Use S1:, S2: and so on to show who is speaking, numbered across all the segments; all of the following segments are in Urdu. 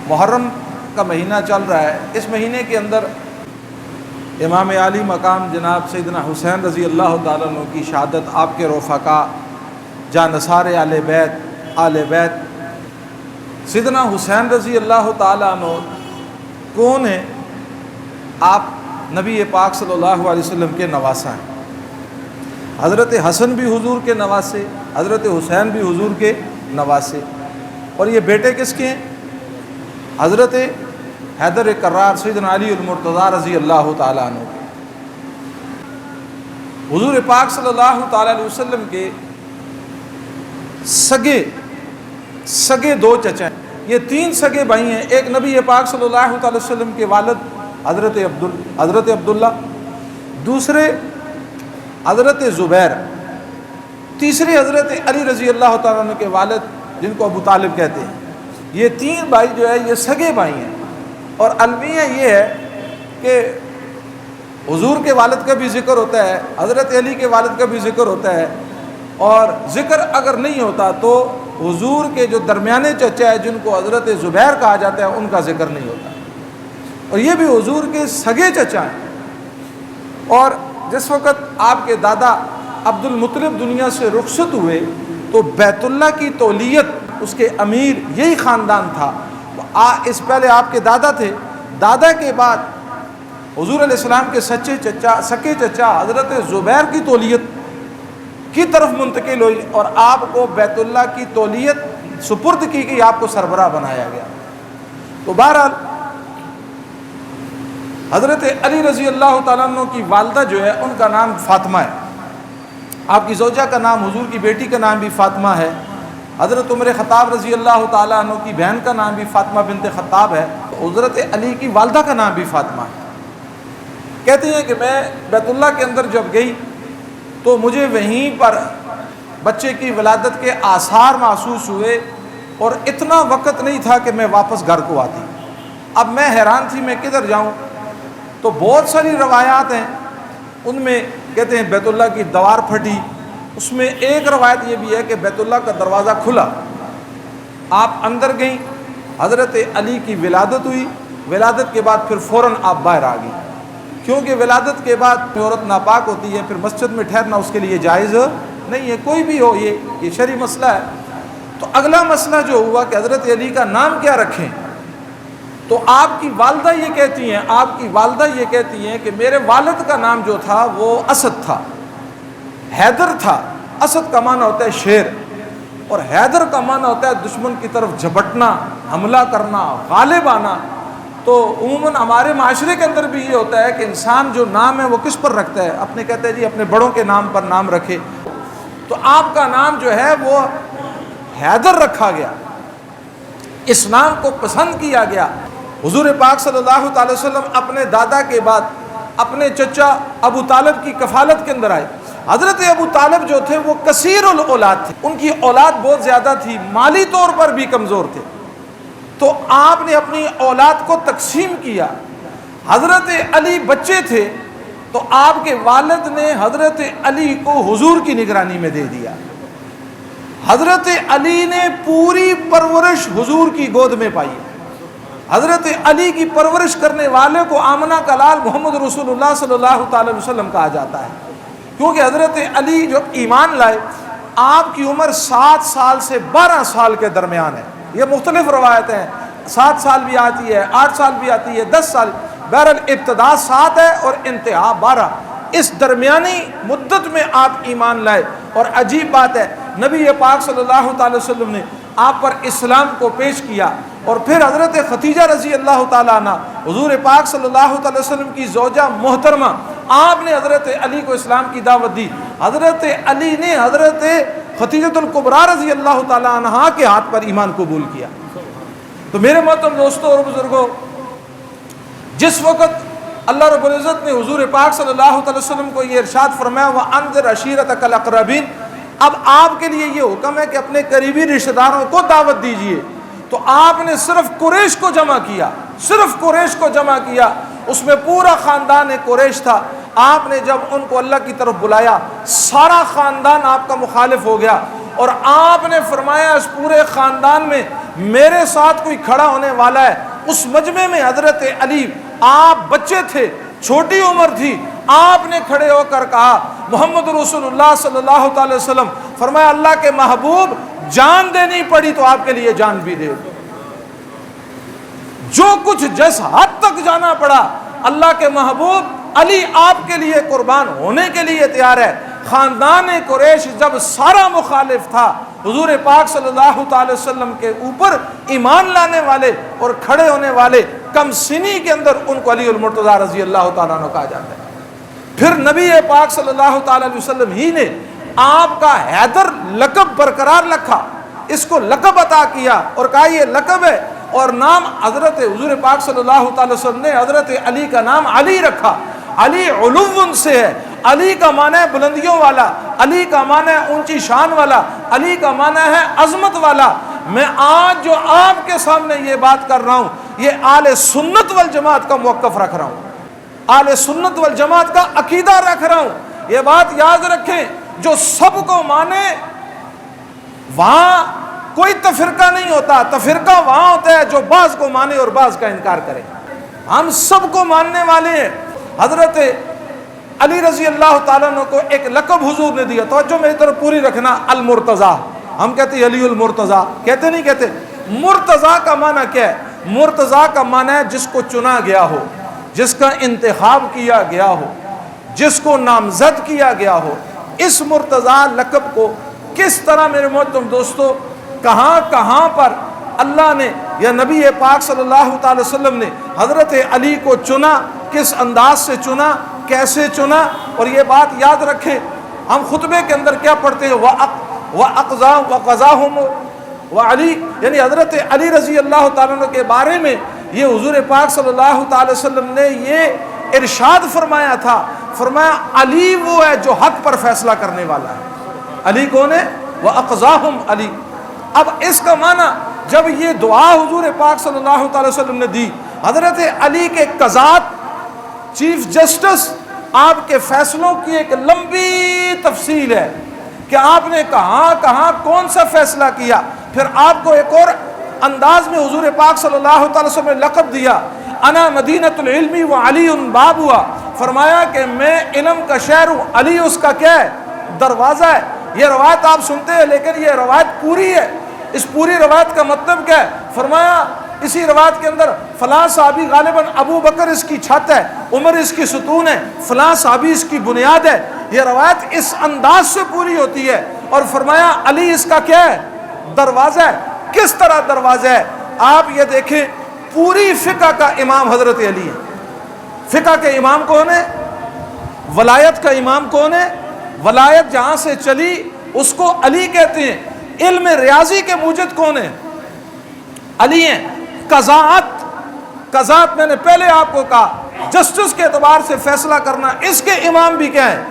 S1: محرم کا مہینہ چل رہا ہے، اس مہینے کے اندر امام عالی مقام جناب سیدنا حسین رضی اللہ تعالیٰ عنہ کی شہادت، آپ کے رفقا جانصار آل بیت سیدنا حسین رضی اللہ تعالیٰ عنہ کون ہیں؟ آپ نبی پاک صلی اللہ علیہ وسلم کے نواسہ ہیں۔ حضرت حسن بھی حضور کے نواسے، حضرت حسین بھی حضور کے نواسے، اور یہ بیٹے کس کے ہیں؟ حضرت حیدر کرار سیدنا علی المرتضیٰ رضی اللہ تعالیٰ عنہ کے۔ حضور پاک صلی اللہ تعالیٰ علیہ وسلم کے سگے دو چچا ہیں، یہ تین سگے بھائی ہیں۔ ایک نبی پاک صلی اللہ تعالیٰ وسلم کے والد حضرت عبداللہ، دوسرے حضرت زبیر، تیسرے حضرت علی رضی اللہ تعالیٰ عنہ کے والد جن کو ابو طالب کہتے ہیں۔ یہ تین بھائی جو ہے یہ سگے بھائی ہیں، اور المیہ یہ ہے کہ حضور کے والد کا بھی ذکر ہوتا ہے، حضرت علی کے والد کا بھی ذکر ہوتا ہے، اور ذکر اگر نہیں ہوتا تو حضور کے جو درمیانے چچا ہے جن کو حضرت زبیر کہا جاتا ہے ان کا ذکر نہیں ہوتا، اور یہ بھی حضور کے سگے چچا ہیں۔ اور جس وقت آپ کے دادا عبد المطلب دنیا سے رخصت ہوئے تو بیت اللہ کی تولیت اس کے امیر یہی خاندان تھا۔ اس پہلے آپ کے دادا تھے، دادا کے بعد حضور علیہ السلام کے سکے چچا حضرت زبیر کی تولیت کی طرف منتقل ہوئی، اور آپ کو بیت اللہ کی تولیت سپرد کی گئی، آپ کو سربراہ بنایا گیا۔ تو بہرحال حضرت علی رضی اللہ تعالیٰ عنہ کی والدہ جو ہے ان کا نام فاطمہ ہے، آپ کی زوجہ کا نام، حضور کی بیٹی کا نام بھی فاطمہ ہے۔ حضرت عمر خطاب رضی اللہ تعالیٰ عنہ کی بہن کا نام بھی فاطمہ بنت خطاب ہے، حضرت علی کی والدہ کا نام بھی فاطمہ ہے۔ کہتے ہیں کہ میں بیت اللہ کے اندر جب گئی تو مجھے وہیں پر بچے کی ولادت کے آثار محسوس ہوئے، اور اتنا وقت نہیں تھا کہ میں واپس گھر کو آتی۔ اب میں حیران تھی میں کدھر جاؤں، تو بہت ساری روایات ہیں، ان میں کہتے ہیں بیت اللہ کی دیوار پھٹی، اس میں ایک روایت یہ بھی ہے کہ بیت اللہ کا دروازہ کھلا، آپ اندر گئیں، حضرت علی کی ولادت ہوئی، ولادت کے بعد پھر فوراً آپ باہر آ گئی، کیونکہ ولادت کے بعد عورت ناپاک ہوتی ہے، پھر مسجد میں ٹھہرنا اس کے لیے جائز نہیں ہے، کوئی بھی ہو، یہ شرعی مسئلہ ہے۔ تو اگلا مسئلہ جو ہوا کہ حضرت علی کا نام کیا رکھیں، تو آپ کی والدہ یہ کہتی ہیں کہ میرے والد کا نام جو تھا وہ اسد تھا، حیدر تھا۔ اسد کا معنی ہوتا ہے شیر، اور حیدر کا معنی ہوتا ہے دشمن کی طرف جھپٹنا، حملہ کرنا، غالب آنا۔ تو عموماً ہمارے معاشرے کے اندر بھی یہ ہوتا ہے کہ انسان جو نام ہے وہ کس پر رکھتا ہے، اپنے کہتے ہیں جی اپنے بڑوں کے نام پر نام رکھے، تو آپ کا نام جو ہے وہ حیدر رکھا گیا، اس نام کو پسند کیا گیا۔ حضور پاک صلی اللہ تعالی وسلم اپنے دادا کے بعد اپنے چچا ابو طالب کی کفالت کے اندر آئے۔ حضرت ابو طالب جو تھے وہ کثیر الاولاد تھے، ان کی اولاد بہت زیادہ تھی، مالی طور پر بھی کمزور تھے، تو آپ نے اپنی اولاد کو تقسیم کیا۔ حضرت علی بچے تھے تو آپ کے والد نے حضرت علی کو حضور کی نگرانی میں دے دیا۔ حضرت علی نے پوری پرورش حضور کی گود میں پائی۔ حضرت علی کی پرورش کرنے والے کو آمنہ کا لال محمد رسول اللہ صلی اللہ تعالی وسلم کہا جاتا ہے، کیونکہ حضرت علی جو ایمان لائے آپ کی عمر 7 سال سے 12 سال کے درمیان ہے۔ یہ مختلف روایتیں ہیں، 7 سال بھی آتی ہے، 8 سال بھی آتی ہے، 10 سال، بہرحال ابتدا 7 ہے اور انتہا 12۔ اس درمیانی مدت میں آپ ایمان لائے، اور عجیب بات ہے نبی پاک صلی اللہ تعالی وسلم نے آپ پر اسلام کو پیش کیا، اور پھر حضرت خدیجہ رضی اللہ تعالیٰ عنہ حضور پاک صلی اللہ تعالی وسلم کی زوجہ محترمہ، آپ نے حضرت علی کو اسلام کی دعوت دی۔ حضرت علی نے حضرت خدیجہ الکبریٰ رضی اللہ تعالیٰ عنہ کے ہاتھ پر ایمان قبول کیا۔ تو میرے محترم دوستوں اور بزرگوں، جس وقت اللہ رب العزت نے حضور پاک صلی اللہ علیہ وسلم کو یہ ارشاد فرمایا وَأَنذِرْ عَشِيرَتَكَ الْأَقْرَبِينَ، اب آپ کے لیے یہ حکم ہے کہ اپنے قریبی رشتہ داروں کو دعوت دیجئے، تو آپ نے صرف قریش کو جمع کیا، صرف قریش کو جمع کیا، اس میں پورا خاندان قریش تھا۔ آپ نے جب ان کو اللہ کی طرف بلایا، سارا خاندان آپ کا مخالف ہو گیا، اور آپ نے فرمایا اس پورے خاندان میں میرے ساتھ کوئی کھڑا ہونے والا ہے. اس مجمع میں حضرت علی آپ بچے تھے, چھوٹی عمر تھی, آپ نے کھڑے ہو کر کہا محمد رسول اللہ صلی اللہ تعالی وسلم, فرمایا اللہ کے محبوب جان دینی پڑی تو آپ کے لیے جان بھی دے, جو کچھ جس حد تک جانا پڑا اللہ کے محبوب علی آپ کے لیے قربان ہونے کے لیے تیار ہے. خاندان قریش جب سارا مخالف تھا, حضور پاک صلی اللہ تعالی وسلم کے اوپر ایمان لانے والے اور کھڑے ہونے والے کم سنی کے اندر ان کو علی المرتضیٰ رضی اللہ تعالیٰ عنہ کہا جاتا ہے. پھر نبی پاک صلی اللہ تعالی علیہ وسلم ہی نے آپ کا حیدر لقب برقرار رکھا, اس کو لقب عطا کیا اور کہا یہ لقب ہے, اور نام حضرت حضور پاک صلی اللہ تعالی وسلم نے حضرت علی کا نام علی رکھا. علی علو سے ہے, علی کا معنی ہے بلندیوں والا, علی کا معنی ہے اونچی شان والا, علی کا معنی ہے عظمت والا. میں آج جو آپ کے سامنے یہ بات کر رہا ہوں یہ اہل سنت والجماعت کا موقف رکھ رہا ہوں, اہل سنت والجماعت کا عقیدہ رکھ رہا ہوں. یہ بات یاد رکھیں, جو سب کو مانے وہاں کوئی تفرقہ نہیں ہوتا, تفرقہ وہاں ہوتا ہے جو بعض کو مانے اور بعض کا انکار کرے. ہم سب کو ماننے والے ہیں. حضرت علی رضی اللہ تعالیٰ عنہ کو ایک لقب حضور نے دیا, توجہ میری طرف پوری رکھنا, المرتضیٰ. ہم کہتے ہیں علی المرتضیٰ, کہتے نہیں کہتے. مرتضیٰ کا معنی کیا ہے؟ مرتضیٰ کا معنی ہے جس کو چنا گیا ہو, جس کا انتخاب کیا گیا ہو, جس کو نامزد کیا گیا ہو. اس مرتضیٰ لقب کو کس طرح میرے محترم دوستو کہاں کہاں پر اللہ نے یا نبی پاک صلی اللہ تعالی وسلم نے حضرت علی کو چنا, کس انداز سے چنا, کیسے چنا. اور یہ بات یاد رکھیں, ہم خطبے کے اندر کیا پڑھتے ہیں, وَقَضَاهُمْ وَعَلِي, یعنی حضرت علی رضی اللہ تعالیٰ عنہ کے بارے میں یہ حضور پاک صلی اللہ تعالی وسلم نے یہ ارشاد فرمایا تھا, فرمایا علی وہ ہے جو حق پر فیصلہ کرنے والا ہے. علی کون ہے؟ وَأَقْضَاهُمْ علی. اب اس کا معنی جب یہ دعا حضور پاک صلی اللہ تعالی وسلم نے دی, حضرت علی کے قضات, چیف جسٹس, آپ کے فیصلوں کی ایک لمبی تفصیل ہے کہ آپ نے کہاں کہاں کون سا فیصلہ کیا. پھر آپ کو ایک اور انداز میں حضور پاک صلی اللہ تعالی وسلم نے لقب دیا, انا مدینۃ العلم وعلی باب ہوا, فرمایا کہ میں علم کا شہر ہوں, علی اس کا کیا ہے؟ دروازہ ہے. یہ روایت آپ سنتے ہیں لیکن یہ روایت پوری ہے. اس پوری روایت کا مطلب کیا ہے؟ فرمایا اسی روایت کے اندر فلاں صحابی غالباً ابو بکر اس کی چھت ہے, عمر اس کی ستون ہے, فلاں صحابی اس کی بنیاد ہے. یہ روایت اس انداز سے پوری ہوتی ہے. اور فرمایا علی اس کا کیا ہے؟ دروازہ ہے. کس طرح دروازہ ہے؟ آپ یہ دیکھیں, پوری فقہ کا امام حضرت علی ہے. فقہ کے امام کون ہے؟ ولایت کا امام کون ہے؟ ولایت جہاں سے چلی اس کو علی کہتے ہیں. علم ریاضی کے موجد کون ہیں؟ علی ہیں. قضاءت میں نے پہلے آپ کو کہا, جسٹس کے اعتبار سے فیصلہ کرنا, اس کے امام بھی کیا ہیں؟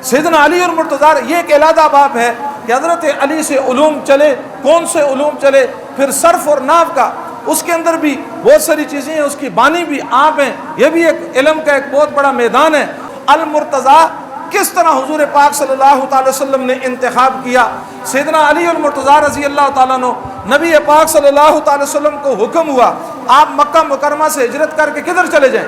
S1: سیدنا علی اور مرتضیٰ. یہ ایک علیحدہ باب ہے کہ حضرت علی سے علوم چلے. کون سے علوم چلے؟ پھر صرف اور نحو کا, اس کے اندر بھی بہت ساری چیزیں ہیں, اس کی بانی بھی آپ ہیں. یہ بھی ایک علم کا ایک بہت بڑا میدان ہے. المرتضیٰ کس طرح حضور پاک صلی اللہ تعالی وسلم نے انتخاب کیا. سیدنا علی المرتضیٰ رضی اللہ تعالیٰ عنہ, نبی پاک صلی اللہ تعالی وسلم کو حکم ہوا آپ مکہ مکرمہ سے ہجرت کر کے کدھر چلے جائیں؟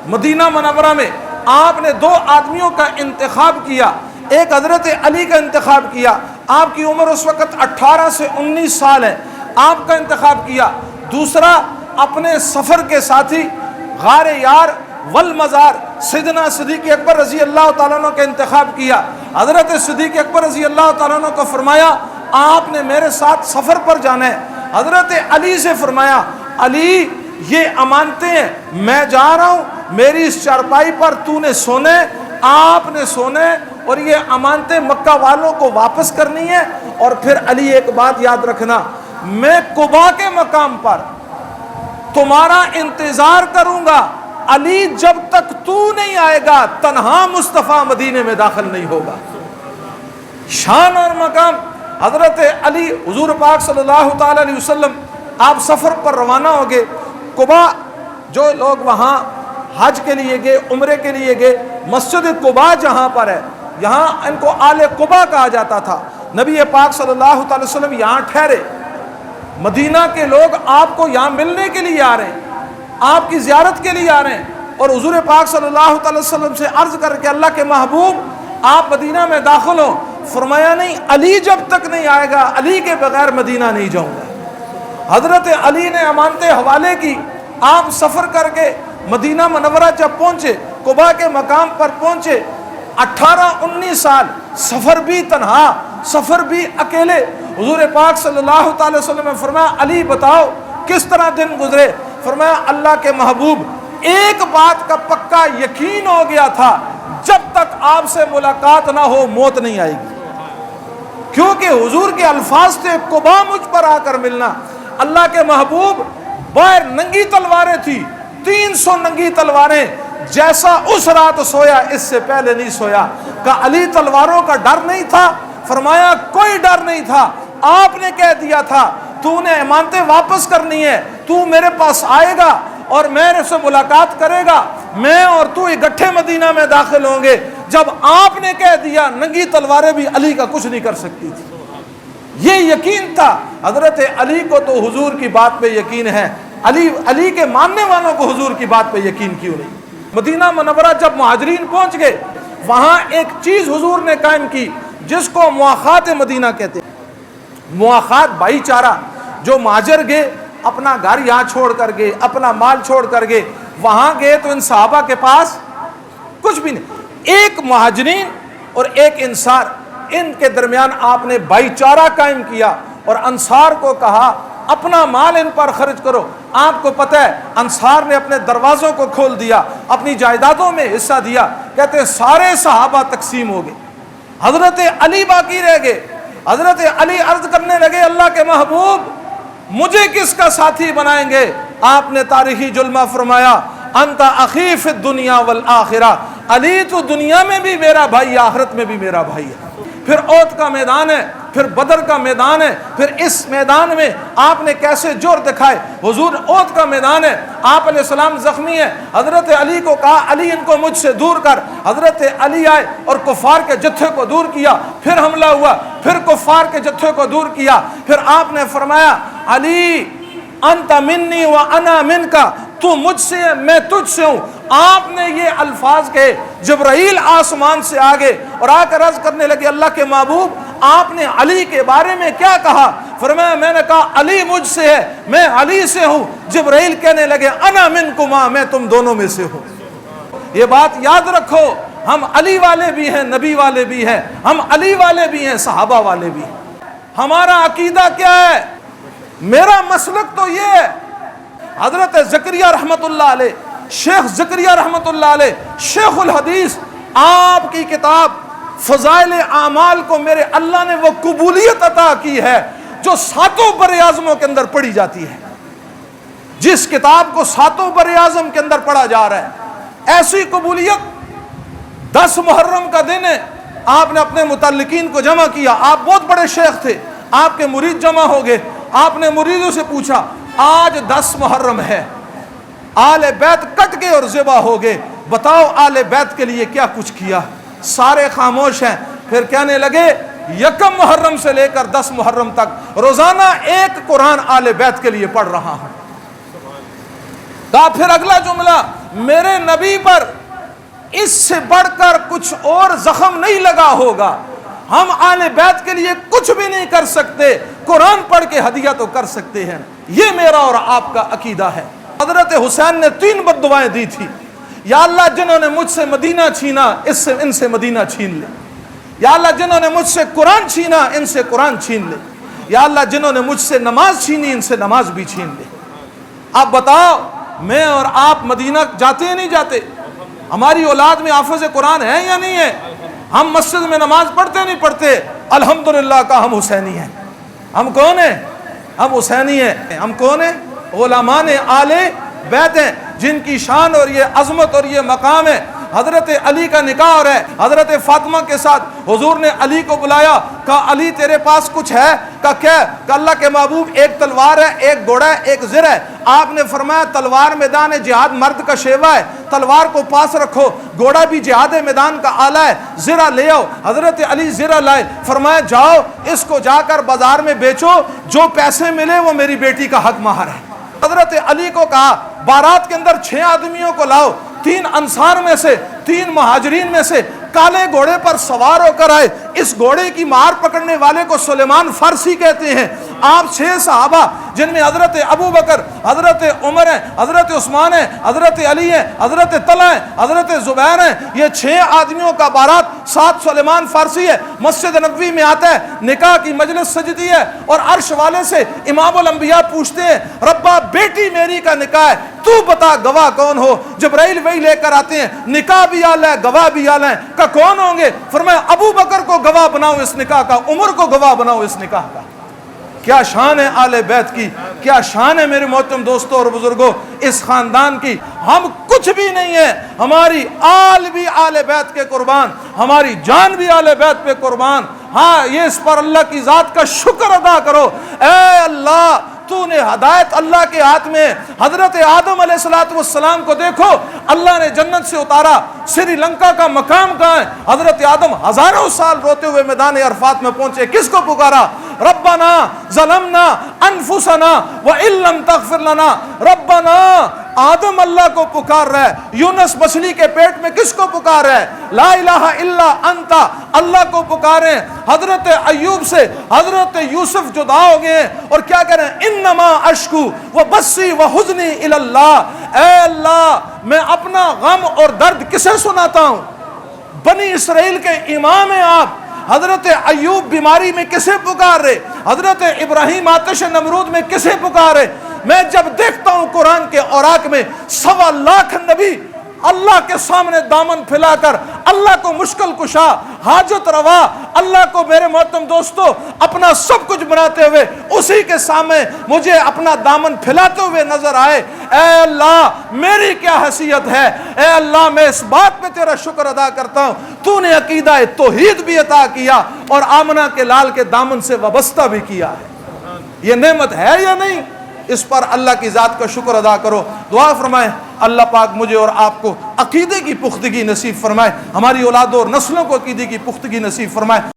S1: مدینہ منورہ میں. آپ نے 2 آدمیوں کا انتخاب کیا. ایک حضرت علی کا انتخاب کیا, آپ کی عمر اس وقت 18 سے 19 سال ہے, آپ کا انتخاب کیا. دوسرا اپنے سفر کے ساتھی غار یار والمزار سیدنا صدیق اکبر رضی اللہ تعالیٰ عنہ کا انتخاب کیا. حضرت صدیق اکبر رضی اللہ تعالیٰ عنہ کو فرمایا آپ نے میرے ساتھ سفر پر جانا ہے. حضرت علی سے فرمایا علی یہ امانتیں ہیں, میں جا رہا ہوں, میری اس چارپائی پر تو نے سونے, آپ نے سونے, اور یہ امانتیں مکہ والوں کو واپس کرنی ہے. اور پھر علی ایک بات یاد رکھنا, میں قباء کے مقام پر تمہارا انتظار کروں گا, علی جب تک تو نہیں آئے گا تنہا مصطفیٰ مدینے میں داخل نہیں ہوگا. شان اور مقام حضرت علی. حضور پاک صلی اللہ تعالی علیہ وسلم آپ سفر پر روانہ ہو گئے. قباء, جو لوگ وہاں حج کے لیے گئے, عمرے کے لیے گئے, مسجد قباء جہاں پر ہے, یہاں ان کو آل قباء کہا جاتا تھا. نبی پاک صلی اللہ علیہ وسلم یہاں ٹھہرے، مدینہ کے لوگ آپ کو یہاں ملنے کے لیے آ رہے ہیں، آپ کی زیارت کے لیے آ رہے ہیں، اور حضور پاک صلی اللہ علیہ وسلم سے عرض کر کے اللہ کے محبوب آپ مدینہ میں داخل ہو، فرمایا نہیں، علی جب تک نہیں آئے گا علی کے بغیر مدینہ نہیں جاؤں گا۔ حضرت علی نے امانتیں حوالے کی، آپ سفر کر کے مدینہ منورہ جب پہنچے، قباء کے مقام پر پہنچے، 18-19 سال سفر بھی تنہا، سفر بھی اکیلے، حضور پاک صلی اللہ تعالی وسلم نے فرمایا علی بتاؤ کس طرح دن گزرے؟ فرمایا اللہ کے محبوب ایک بات کا پکا یقین ہو گیا تھا، جب تک آپ سے ملاقات نہ ہو موت نہیں آئے گی، کیونکہ حضور کے الفاظ تھے قباء مجھ پر آ کر ملنا۔ اللہ کے محبوب باہر ننگی تلواریں تھی، 300 ننگی تلواریں، جیسا اس رات سویا اس سے پہلے نہیں سویا۔ کہا علی تلواروں کا ڈر نہیں تھا؟ فرمایا کوئی ڈر نہیں تھا، آپ نے کہہ دیا تھا تو نے امانتیں واپس کرنی ہے، تو میرے پاس آئے گا اور میرے سے ملاقات کرے گا، میں اور تو اکٹھے مدینہ میں داخل ہوں گے۔ جب آپ نے کہہ دیا ننگی تلواریں بھی علی کا کچھ نہیں کر سکتی تھی، یہ یقین تھا۔ حضرت علی کو تو حضور کی بات پہ یقین ہے، علی کے ماننے والوں کو حضور کی بات پہ یقین کیوں نہیں؟ مدینہ منورہ جب مہاجرین پہنچ گئے، وہاں ایک چیز حضور نے قائم کی جس کو مواخات مدینہ کہتے ہیں۔ مواخات بھائی چارہ، جو مہاجر گئے اپنا گھر یہاں چھوڑ کر گئے، اپنا مال چھوڑ کر گئے، وہاں گئے تو ان صحابہ کے پاس کچھ بھی نہیں، ایک مہاجرین اور ایک انصار، ان کے درمیان آپ نے بھائی چارہ قائم کیا اور انصار کو کہا اپنا مال ان پر خرچ کرو۔ آپ کو پتہ ہے انصار نے اپنے دروازوں کو کھول دیا، اپنی جائیدادوں میں حصہ دیا، کہتے ہیں سارے صحابہ تقسیم ہو گئے، حضرت علی باقی رہ گئے۔ حضرت علی عرض کرنے لگے اللہ کے محبوب مجھے کس کا ساتھی بنائیں گے؟ آپ نے تاریخی جلمہ فرمایا انت اخی فی الدنیا والآخرہ، علی تو دنیا میں بھی میرا بھائی، آخرت میں بھی میرا بھائی ہے۔ پھر احد کا میدان ہے، پھر بدر کا میدان ہے، پھر اس میدان میں آپ نے کیسے جور دکھائے۔ حضور احد کا میدان ہے، آپ علیہ السلام زخمی ہیں، حضرت علی کو کہا علی ان کو مجھ سے دور کر، حضرت علی آئے اور کفار کے جتھے کو دور کیا، پھر حملہ ہوا، پھر کفار کے جتھے کو دور کیا، پھر آپ نے فرمایا علی انت منی و انا منکا، تو مجھ سے ہے میں تجھ سے ہوں۔ آپ نے یہ الفاظ کہے، جبرائیل آسمان سے آگے اور آ کر عرض کرنے لگے اللہ کے محبوب آپ نے علی کے بارے میں کیا کہا؟ فرمایا میں نے کہا علی مجھ سے ہے، میں علی سے ہوں۔ جبرائیل کہنے لگے انا منکما، میں تم دونوں میں سے ہوں۔ یہ بات یاد رکھو، ہم علی والے بھی ہیں، نبی والے بھی ہیں، ہم علی والے بھی ہیں، صحابہ والے بھی ہیں۔ ہمارا عقیدہ کیا ہے؟ میرا مسلک تو یہ ہے، حضرت زکریا رحمت اللہ علیہ، شیخ زکریا رحمت اللہ علیہ، شیخ الحدیث، آپ کی کتاب فضائل اعمال کو میرے اللہ نے وہ قبولیت عطا کی ہے جو ساتوں بر اعظموں کے اندر پڑھی جاتی ہے۔ جس کتاب کو ساتوں بر اعظم کے اندر پڑھا جا رہا ہے، ایسی قبولیت۔ 10 محرم کا دن ہے، آپ نے اپنے متعلقین کو جمع کیا، آپ بہت بڑے شیخ تھے، آپ کے مرید جمع ہو گئے، آپ نے مریدوں سے پوچھا آج 10 محرم ہے، آل بیت کٹ گئے اور ذبح ہو گئے، بتاؤ آل بیت کے لیے کیا کچھ کیا؟ سارے خاموش ہیں۔ پھر کہنے لگے 1 محرم سے لے کر 10 محرم تک روزانہ 1 قرآن آل بیت کے لیے پڑھ رہا ہوں۔ کہا پھر اگلا جملہ، میرے نبی پر اس سے بڑھ کر کچھ اور زخم نہیں لگا ہوگا، ہم آل بیت کے لیے کچھ بھی نہیں کر سکتے، قرآن پڑھ کے ہدیہ تو کر سکتے ہیں۔ یہ میرا اور آپ کا عقیدہ ہے۔ حضرت حسین نے 3 بد دعائیں دی تھی، یا اللہ جنہوں نے مجھ سے مدینہ چھینا ان سے مدینہ چھین لے، یا اللہ جنہوں نے مجھ سے قرآن چھینا ان سے قرآن چھین لے، یا اللہ جنہوں نے مجھ سے نماز چھینی ان سے نماز بھی چھین لے۔ اب بتاؤ میں اور آپ مدینہ جاتے ہیں نہیں جاتے؟ ہماری اولاد میں حافظ قرآن ہے یا نہیں ہے؟ ہم مسجد میں نماز پڑھتے نہیں پڑھتے؟ الحمدللہ کا ہم حسینی ہیں۔ ہم کون ہیں؟ ہم حسینی ہیں۔ ہم کون ہیں؟ علماء آل بیت ہیں، جن کی شان اور یہ عظمت اور یہ مقام ہے۔ حضرت علی کا نکاح ہو رہا ہے، حضرت فاطمہ کے ساتھ حضور نے علی کو بلایا، کہا علی تیرے پاس کچھ ہے؟ کہا کیا؟ کہا اللہ کے محبوب ایک تلوار ہے، ایک گھوڑا ہے، ایک زر ہے۔ آپ نے فرمایا تلوار میدان جہاد مرد کا شیوا ہے، تلوار کو پاس رکھو، گھوڑا بھی جہاد میدان کا آلہ ہے، زرہ لے آؤ۔ حضرت علی زرہ لائے، فرمایا جاؤ اس کو جا کر بازار میں بیچو، جو پیسے ملے وہ میری بیٹی کا حق مہر ہے۔ حضرت علی کو کہا بارات کے اندر 6 آدمیوں کو لاؤ، 3 انصار میں سے 3 مہاجرین میں سے کالے گھوڑے پر سوار ہو کر آئے۔ اس گھوڑے کی مار پکڑنے والے کو سلیمان فارسی کہتے ہیں۔ آپ 6 صحابہ جن میں حضرت ابو بکر، حضرت عمر ہیں، حضرت عثمان ہیں، حضرت علی ہیں، حضرت طلحہ ہیں، حضرت زبیر ہیں، یہ 6 آدمیوں کا بارات، 7 سلیمان فارسی ہے۔ مسجد نبوی میں آتا ہے، نکاح کی مجلس سجتی ہے اور عرش والے سے امام الانبیاء پوچھتے ہیں ربا بیٹی میری کا نکاح ہے، تو بتا گواہ کون ہو؟ جبرائیل وہی لے کر آتے ہیں، نکاح بھی آلہ ہے گواہ بھی آلہ ہے، کہ کون ہوں گے؟ فرمایا ابو بکر کو گواہ بناؤ اس نکاح کا، عمر کو گواہ بناؤ اس نکاح کا۔ کیا شان ہے آل بیت کی، کیا شان ہے میرے محترم دوستوں اور بزرگوں اس خاندان کی۔ ہم کچھ بھی نہیں ہیں، ہماری آل بھی آل بیت کے قربان، ہماری جان بھی آل بیت پہ قربان۔ ہاں یہ اس پر اللہ کی ذات کا شکر ادا کرو، اے اللہ تو نے ہدایت اللہ کے ہاتھ میں۔ حضرت آدم علیہ السلام کو دیکھو، اللہ نے جنت سے اتارا، سری لنکا کا مقام کہاں ہے؟ حضرت آدم ہزاروں سال روتے ہوئے میدان عرفات میں پہنچے، کس کو پکارا؟ ربنا ظلمنا انفسنا وان لم تغفر لنا۔ ربنا آدم اللہ کو پکار رہا ہے، یونس مچھلی کے پیٹ میں کس کو پکار رہا ہے؟ لا الہ الا انت اللہ کو پکاریں۔ حضرت ایوب سے حضرت یوسف جدا ہو گئے اور کیا کہہ رہے ہیں؟ انما اشکو وبثی وحزنی الی اللہ۔ اے اللہ میں اپنا غم اور درد کسے سناتا ہوں؟ بنی اسرائیل کے امام ہیں آپ۔ حضرت ایوب بیماری میں کسے پکار رہے؟ حضرت ابراہیم آتش نمرود میں کسے پکار رہے؟ میں جب دیکھتا ہوں قرآن کے اوراق میں 1.25 لاکھ نبی اللہ کے سامنے دامن پھیلا کر اللہ کو مشکل کشا، حاجت روا، اللہ کو میرے محترم دوستو اپنا سب کچھ بناتے ہوئے اسی کے سامنے مجھے اپنا دامن پھیلاتے ہوئے نظر آئے۔ اے اللہ میری کیا حیثیت ہے؟ اے اللہ میں اس بات پہ تیرا شکر ادا کرتا ہوں تو نے عقیدہ توحید بھی عطا کیا اور آمنہ کے لال کے دامن سے وابستہ بھی کیا ہے۔ یہ نعمت ہے یا نہیں؟ اس پر اللہ کی ذات کا شکر ادا کرو۔ دعا فرمائیں اللہ پاک مجھے اور آپ کو عقیدے کی پختگی نصیب فرمائے، ہماری اولاد اور نسلوں کو عقیدے کی پختگی نصیب فرمائے۔